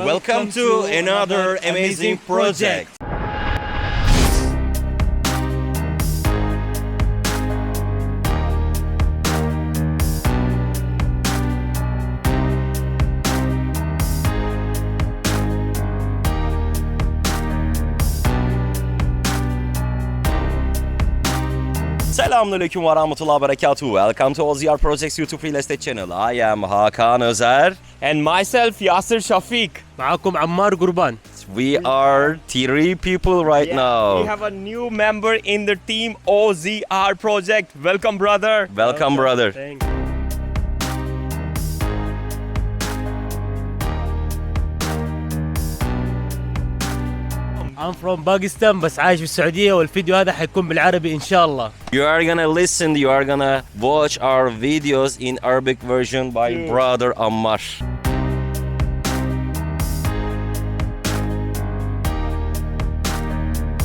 Welcome to another amazing project. Selamünaleyküm ve rahmetullahi ve berekatuhu. Welcome to OZER Projects YouTube Real Estate Channel. I am Hakan OZER. And myself, Yasser Shafiq. معكم عمار قربان. We are three people right now. We have a new member in the team OZER Project. Welcome, brother. Welcome, brother. Thanks. I'm from Pakistan بس عايش في السعودية والفيديو هذا حيكون بالعربي إن شاء الله. You are gonna listen, you are gonna watch our videos in Arabic version by brother Ammar.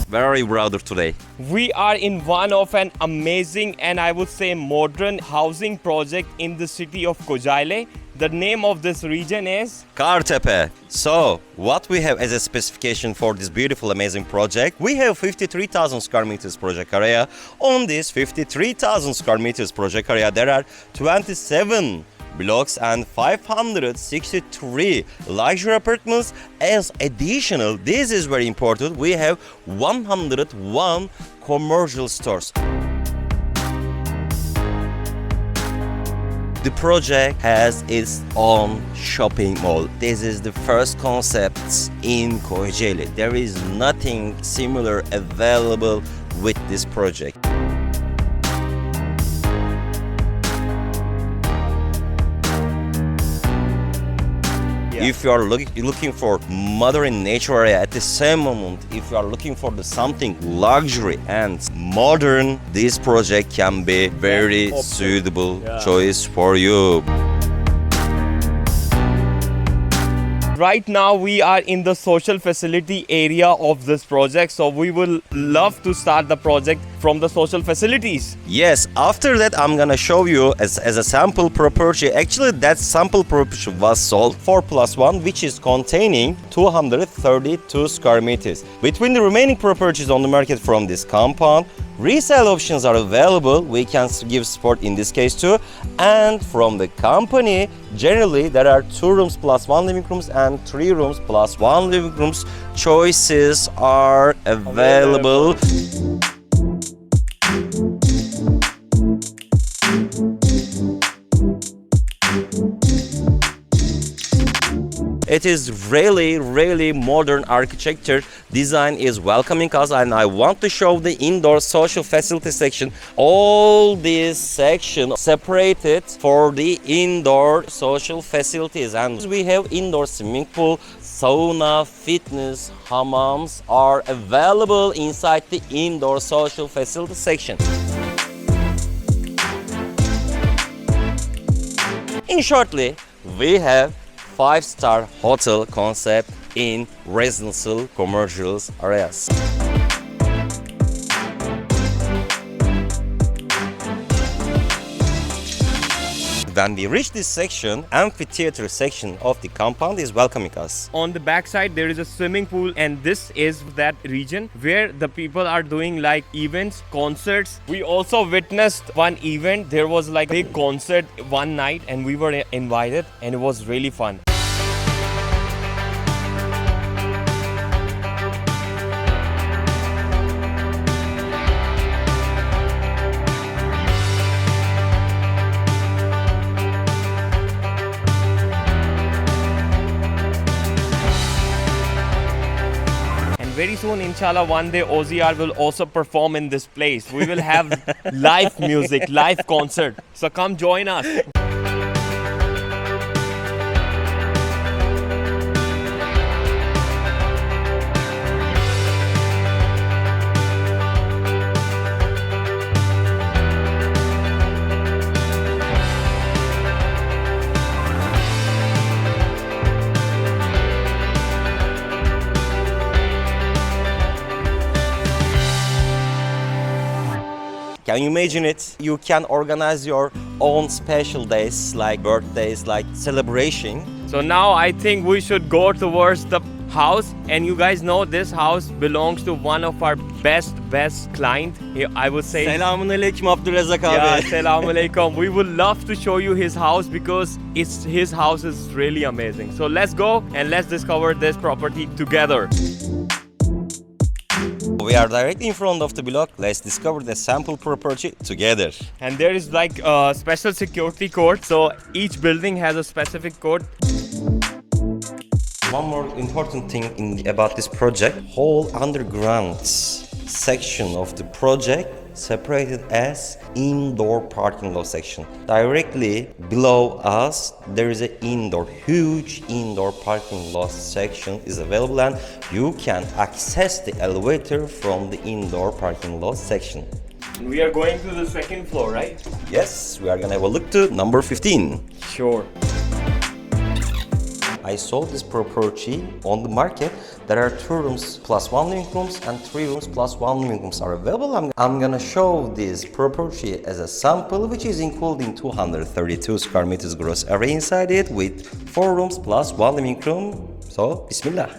Where are you, brother, today? We are in one of an amazing and I would say modern housing project in the city of Kocaeli. The name of this region is Kartepe. So, what we have as a specification for this beautiful, amazing project, we have 53,000 square meters project area. On this 53,000 square meters project area, there are 27 blocks and 563 luxury apartments. As additional, this is very important, we have 101 commercial stores. The project has its own shopping mall. This is the first concept in Kocaeli. There is nothing similar available with this project. If you are looking for modern nature area at the same moment, if you are looking for something luxury and modern, this project can be very suitable choice for you. right now we are in the social facility area of this project, so we will love to start the project from the social facilities. Yes, after that I'm gonna show you as a sample property. Actually that sample property was sold 4+1, which is containing 232 square meters. Between the remaining properties on the market from this compound, resale options are available. We can give support in this case too. And from the company, generally there are 2 rooms plus 1 living rooms and 3 rooms plus 1 living rooms. Choices are available. It is really modern architecture. Design is welcoming us, and I want to show the indoor social facility section. All this section separated for the indoor social facilities, and we have indoor swimming pool, sauna, fitness, hammams are available inside the indoor social facility section. In shortly, we have 5-star hotel concept in residential commercial areas. When we reach this section, Amphitheater section of the compound is welcoming us. On the back side there is a swimming pool, and this is that region where the people are doing like events, concerts. We also witnessed one event. There was like a big concert one night and we were invited and it was really fun. Very soon, inshallah, one day OZER will also perform in this place. We will have live music, live concert. So come join us. Can you imagine it? You can organize your own special days, like birthdays, like celebration. So now I think we should go towards the house, and you guys know this house belongs to one of our best client. I would say. Selamünaleyküm Abdurrezzak abi. Yeah, Assalamualaikum. We would love to show you his house because his house is really amazing. So let's go and let's discover this property together. We are directly in front of the block. Let's discover the sample property together. And there is like a special security code. So each building has a specific code. One more important thing about this project, whole underground section of the project separated as indoor parking lot section. Directly below us there is a huge indoor parking lot section is available, and you can access the elevator from the indoor parking lot section. We are going to the second floor, right? Yes, we are gonna have a look to number 15. Sure. I saw this property on the market. There are 2 rooms plus 1 living rooms and 3 rooms plus 1 living rooms are available. I'm gonna show this property as a sample, which is including 232 square meters gross area inside it with 4 rooms plus 1 living room. So, Bismillah.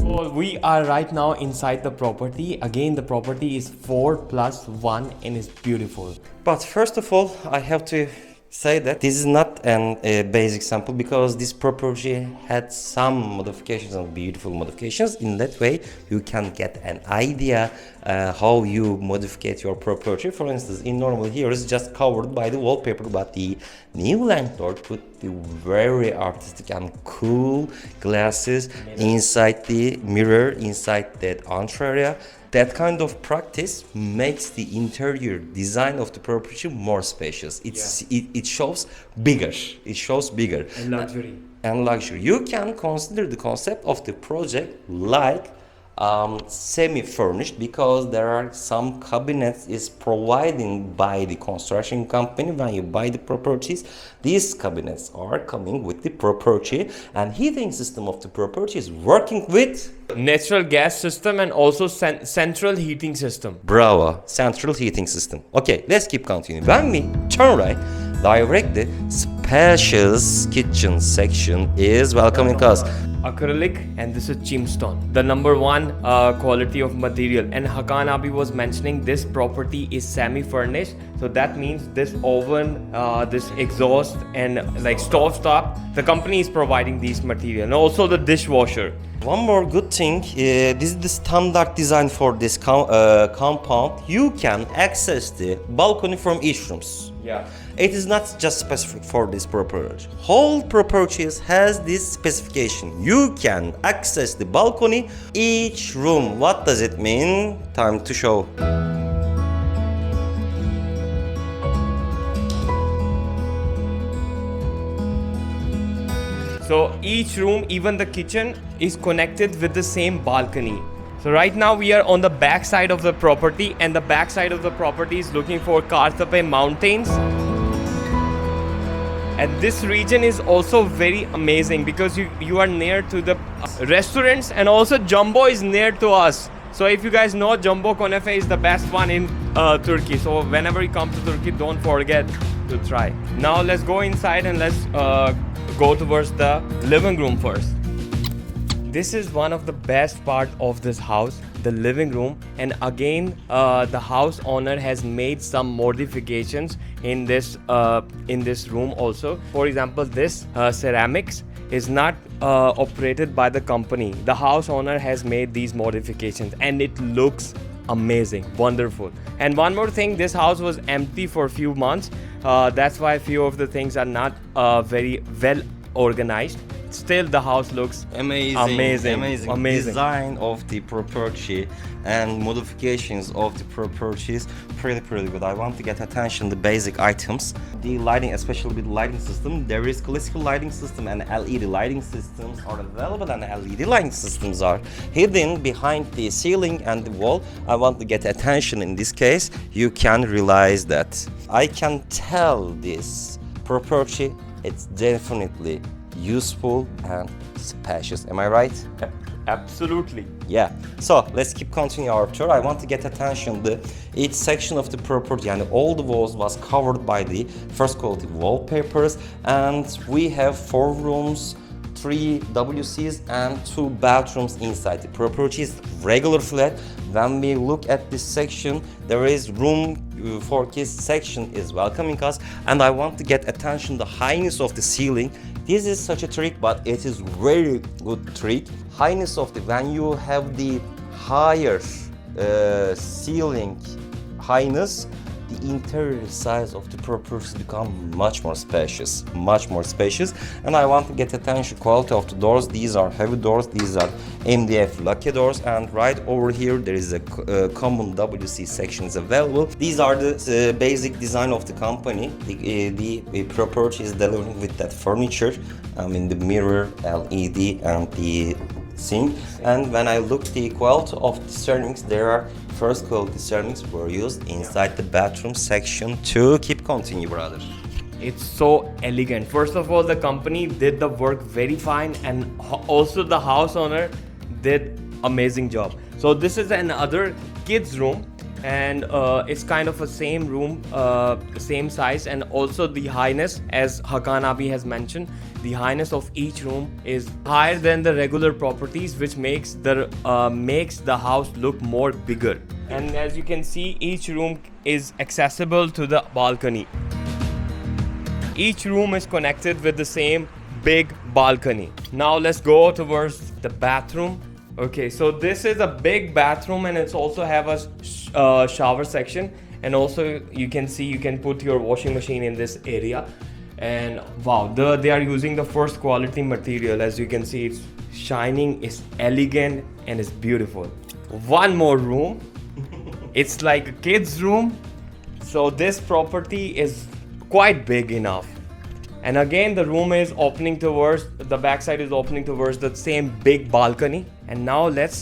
Well, we are right now inside the property. Again, the property is 4+1 and is beautiful. But first of all, I have to say that this is not a basic sample because this property had some modifications and beautiful modifications. In that way, you can get an idea how you modify your property. For instance, in normal here is just covered by the wallpaper, but the new landlord put the very artistic and cool glasses inside the mirror, inside that entry area. That kind of practice makes the interior design of the property more spacious. It shows bigger. It shows bigger. And luxury. You can consider the concept of the project like semi-furnished because there are some cabinets is providing by the construction company when you buy the properties. These cabinets are coming with the property, and heating system of the property is working with natural gas system and also central heating system. Bravo, central heating system. Okay, let's keep continuing. When we turn right, directly spacious kitchen section is welcoming us. Acrylic, and this is chimstone, the #1 quality of material. And Hakan Abi was mentioning this property is semi-furnished, so that means this oven, this exhaust and like stove top, the company is providing these material, and also the dishwasher. One more good thing, this is the standard design for this compound. You can access the balcony from each rooms. Yeah. It is not just specific for this property. Whole properties has this specification. You can access the balcony each room. What does it mean? Time to show. So each room, even the kitchen, is connected with the same balcony. So right now we are on the back side of the property, and the back side of the property is looking for Kartape mountains. And this region is also very amazing because you are near to the restaurants, and also Jumbo is near to us. So if you guys know, Jumbo Konefe is the best one in Turkey. So whenever you come to Turkey, don't forget to try. Now let's go inside and let's go towards the living room first. This is one of the best part of this house, the living room. And again, the house owner has made some modifications in this room also. For example, this ceramics is not operated by the company. The house owner has made these modifications, and it looks amazing, wonderful. And one more thing, this house was empty for a few months. That's why a few of the things are not very well organized. Still, the house looks amazing. Design of the property and modifications of the properties, pretty good. I want to get attention the basic items. The lighting, especially with the lighting system, there is classical lighting system and LED lighting systems are available, and LED lighting systems are hidden behind the ceiling and the wall. I want to get attention in this case. You can realize that I can tell this property, it's definitely useful and spacious. Am I right? Absolutely. Yeah, so let's keep continuing our tour. I want to get attention the each section of the property, and all the walls was covered by the first quality wallpapers, and we have 4 rooms, 3 WCs and 2 bathrooms inside. The property is regular flat. When we look at this section, there is room for kids section is welcoming us, and I want to get attention the highness of the ceiling. This is such a trick, but it is very good trick. Highness of the, when you have the higher ceiling highness, the interior size of the properties become much more spacious, and I want to get attention quality of the doors. These are heavy doors, these are MDF lucky doors, and right over here there is a common WC sections available. These are the basic design of the company. The property is delivering with that furniture, in the mirror, LED, and the sink. And when I look the quality of the ceramics, there are first quality ceramics were used inside the bathroom section too. Keep continue, brother. It's so elegant. First of all, the company did the work very fine, and also the house owner did amazing job. So this is another kids room, and it's kind of a same room, same size, and also the highness, as Hakan Abi has mentioned, the highness of each room is higher than the regular properties, which makes the house look more bigger. And as you can see, each room is accessible to the balcony. Each room is connected with the same big balcony. Now let's go towards the bathroom. Okay, so this is a big bathroom, and it's also have a shower section, and also you can see you can put your washing machine in this area. And wow, they are using the first quality material. As you can see, it's shining, it's elegant, and it's beautiful. One more room. It's like a kid's room. So this property is quite big enough. And again, the room is opening towards, the backside is opening towards the same big balcony. And now let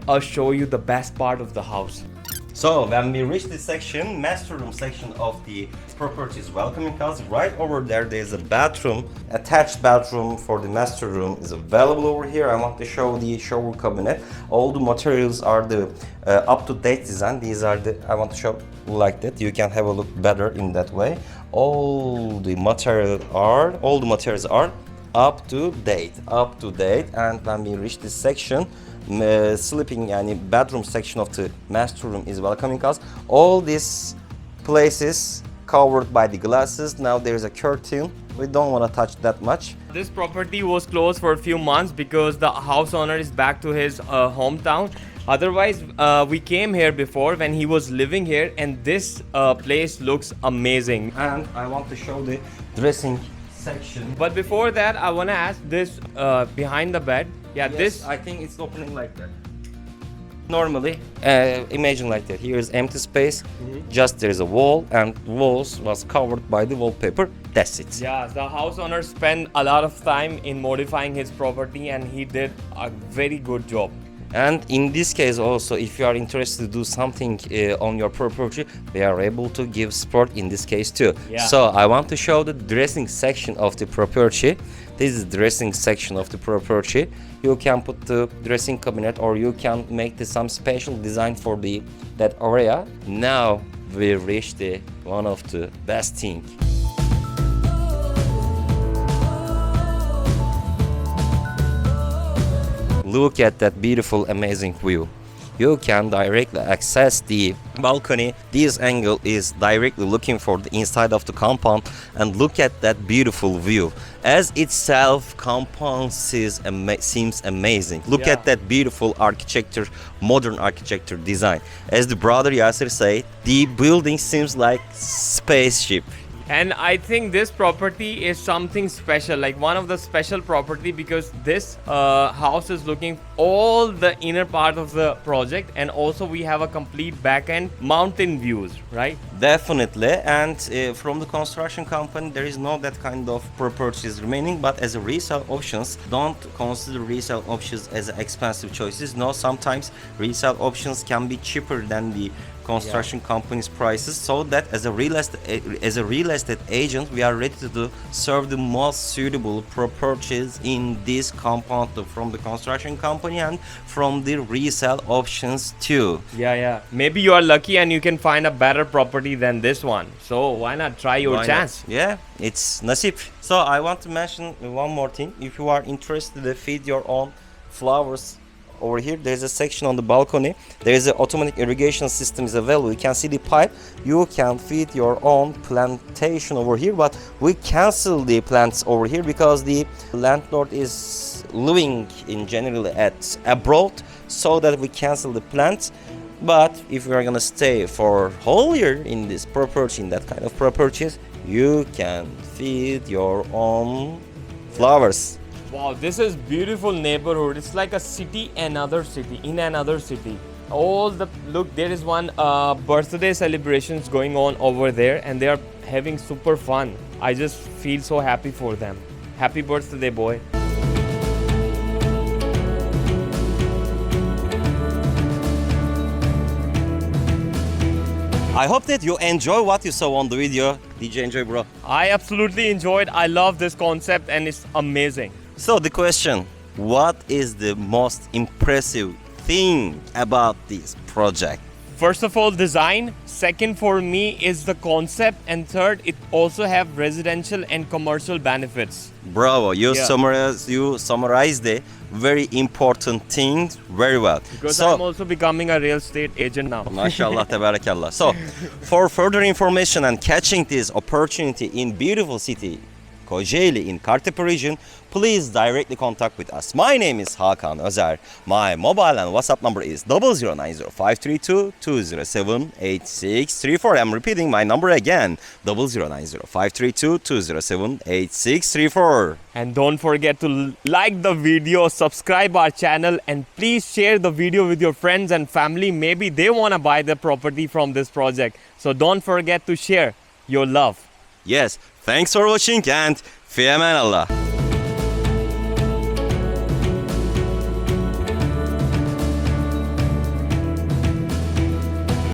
us show you the best part of the house. So when we reach this section, master room section of the property is welcoming us. Right over there is a bathroom, attached bathroom for the master room is available over here. I want to show the shower cabinet. All the materials are the up-to-date design. These are the, I want to show like that. You can have a look better in that way. All the materials are up to date. And when we reach this section, sleeping and bedroom section of the master room is welcoming us. All these places covered by the glasses. Now there is a curtain. We don't want to touch that much. This property was closed for a few months because the house owner is back to his hometown. Otherwise, we came here before when he was living here, and this place looks amazing. And I want to show the dressing section. But before that, I want to ask this behind the bed. Yeah, Yes, this. I think it's opening like that. Normally, imagine like that. Here is empty space. Just there is a wall, and walls was covered by the wallpaper. That's it. Yeah, the house owner spent a lot of time in modifying his property, and he did a very good job. And in this case also, if you are interested to do something on your property, they are able to give support in this case too. Yeah. So I want to show the dressing section of the property. This is the dressing section of the property. You can put the dressing cabinet, or you can make some special design for that area. Now we reach the one of the best thing. Look at that beautiful, amazing view. You can directly access the balcony. This angle is directly looking for the inside of the compound, and look at that beautiful view. As itself, compound seems amazing. Look Yeah. at that beautiful architecture, modern architecture design. As the brother Yasser said, the building seems like spaceship. And I think this property is something special, like one of the special property, because this house is looking all the inner part of the project, and also we have a complete back end mountain views, right? Definitely, and from the construction company there is no that kind of properties remaining, but as a resale options, don't consider resale options as expensive choices. No, sometimes resale options can be cheaper than the construction companies' prices, so that as a real estate agent, we are ready to serve the most suitable properties in this compound from the construction company and from the resale options too. Yeah. Maybe you are lucky and you can find a better property than this one. So why not try your Why chance? not? Yeah, it's nasib. So I want to mention one more thing. If you are interested to feed your own flowers, over here there's a section on the balcony. There is an automatic irrigation system is available. You can see the pipe. You can feed your own plantation over here, but we cancel the plants over here because the landlord is living in general at abroad, so that we cancel the plants. But if you are gonna stay for whole year in this property, in that kind of properties, you can feed your own flowers. Wow, this is beautiful neighborhood. It's like a city, another city, in another city. Look, there is one birthday celebrations going on over there, and they are having super fun. I just feel so happy for them. Happy birthday, boy. I hope that you enjoy what you saw on the video. Did you enjoy, bro? I absolutely enjoyed. I love this concept and it's amazing. So the question, what is the most impressive thing about this project? First of all, design. Second for me is the concept. And third, it also have residential and commercial benefits. Bravo, you Yeah. summarized the very important things very well. Because I'm also becoming a real estate agent now. Mashallah, tabarakallah. So, for further information and catching this opportunity in beautiful city, Kocaeli in Kartepe region, please directly contact with us. My name is Hakan OZER. My mobile and WhatsApp number is 0090532-207-8634. I'm repeating my number again, 0090532-207-8634. And don't forget to like the video, subscribe our channel, and please share the video with your friends and family. Maybe they want to buy the property from this project. So don't forget to share your love. Yes, thanks for watching and fi aman Allah.